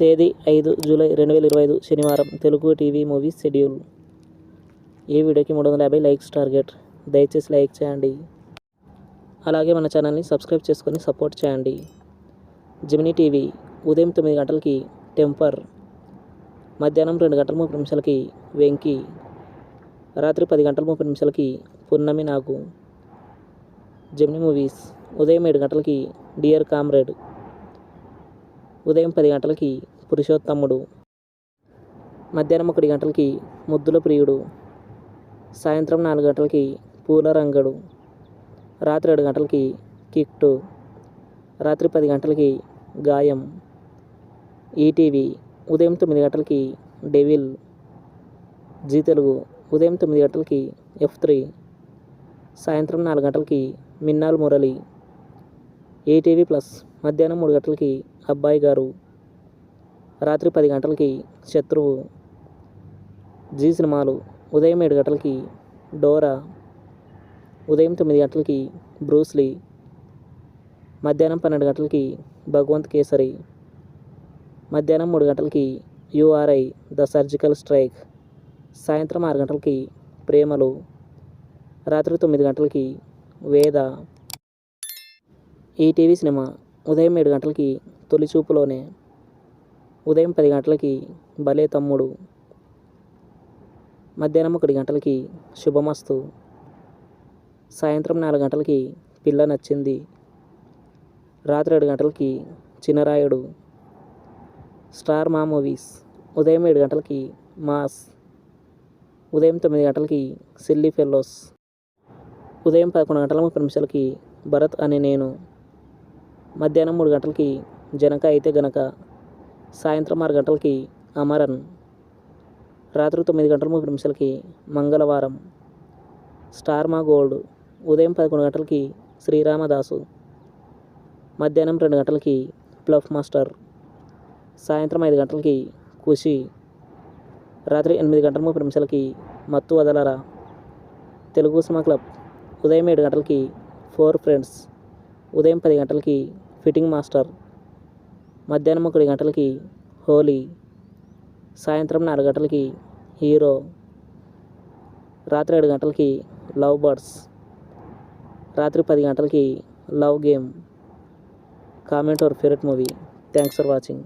తేదీ 5 జూలై 2025 శనివారం. Telugu TV movies schedule. ఈ వీడియోకి 350 లైక్స్ టార్గెట్. దయచేసి లైక్ చేయండి. అలాగే మన ఛానల్ని సబ్స్క్రైబ్ చేసుకొని సపోర్ట్ చేయండి. జెమినీ టీవీ ఉదయం 9 గంటలకి టెంపర్, మధ్యాహ్నం 2 గంటల 30 నిమిషాలకి వెంకీ, రాత్రి 10 గంటల 30 నిమిషాలకి పున్నమి నాగు. జెమినీ మూవీస్ ఉదయం 7 గంటలకి డియర్ కామ్రేడ్, ఉదయం 10 గంటలకి పురుషోత్తముడు, మధ్యాహ్నం 1 గంటలకి ముద్దుల ప్రియుడు, సాయంత్రం 4 గంటలకి పూల రంగడు, రాత్రి 7 గంటలకి కిట్టు, రాత్రి 10 గంటలకి గాయం. ఈటీవీ ఉదయం 9 గంటలకి డెవిల్. జీ తెలుగు ఉదయం 9 గంటలకి F3, సాయంత్రం 4 గంటలకి మిన్నాల్ మురళి. ఈటీవీ ప్లస్ మధ్యాహ్నం 3 గంటలకి అబ్బాయి గారు, రాత్రి 10 గంటలకి శత్రువు. జీ సినిమాలు ఉదయం 7 గంటలకి డోరా, ఉదయం 9 గంటలకి బ్రూస్లీ, మధ్యాహ్నం 12 గంటలకి భగవంత్ కేసరి, మధ్యాహ్నం 3 గంటలకి URI ద సర్జికల్ స్ట్రైక్, సాయంత్రం 6 గంటలకి ప్రేమలు, రాత్రి 9 గంటలకి వేద. ఈటీవీ సినిమా ఉదయం 7 గంటలకి తొలి చూపులోనే, ఉదయం 10 గంటలకి భలే తమ్ముడు, మధ్యాహ్నం 1 గంటలకి శుభమస్తు, సాయంత్రం 4 గంటలకి పిల్ల నచ్చింది, రాత్రి 7 గంటలకి చినరాయుడు. స్టార్ మా మూవీస్ ఉదయం 7 గంటలకి మాస్, ఉదయం 9 గంటలకి సిల్లీ ఫెల్లోస్, ఉదయం 11 గంటల 30 నిమిషాలకి భరత్ అనే నేను, మధ్యాహ్నం 3 గంటలకి జనక అయితే గనక, సాయంత్రం 6 గంటలకి అమరన్, రాత్రి 9 గంటల 30 నిమిషాలకి మంగళవారం. స్టార్ మా గోల్డ్ ఉదయం 11 గంటలకి శ్రీరామదాసు, మధ్యాహ్నం 2 గంటలకి ప్లఫ్ మాస్టర్, సాయంత్రం 5 గంటలకి ఖుషి, రాత్రి 8 గంటల 30 నిమిషాలకి మత్తు వదలరా. తెలుగు సినిమా క్లబ్ ఉదయం 7 గంటలకి 4 ఫ్రెండ్స్, ఉదయం 10 గంటలకి ఫిట్టింగ్ మాస్టర్, మధ్యాహ్నం 1 గంటలకి హోలీ, సాయంత్రం 4 గంటలకి హీరో, రాత్రి 7 గంటలకి లవ్ బర్డ్స్, రాత్రి 10 గంటలకి love game. Comment your favourite movie. Thanks for watching.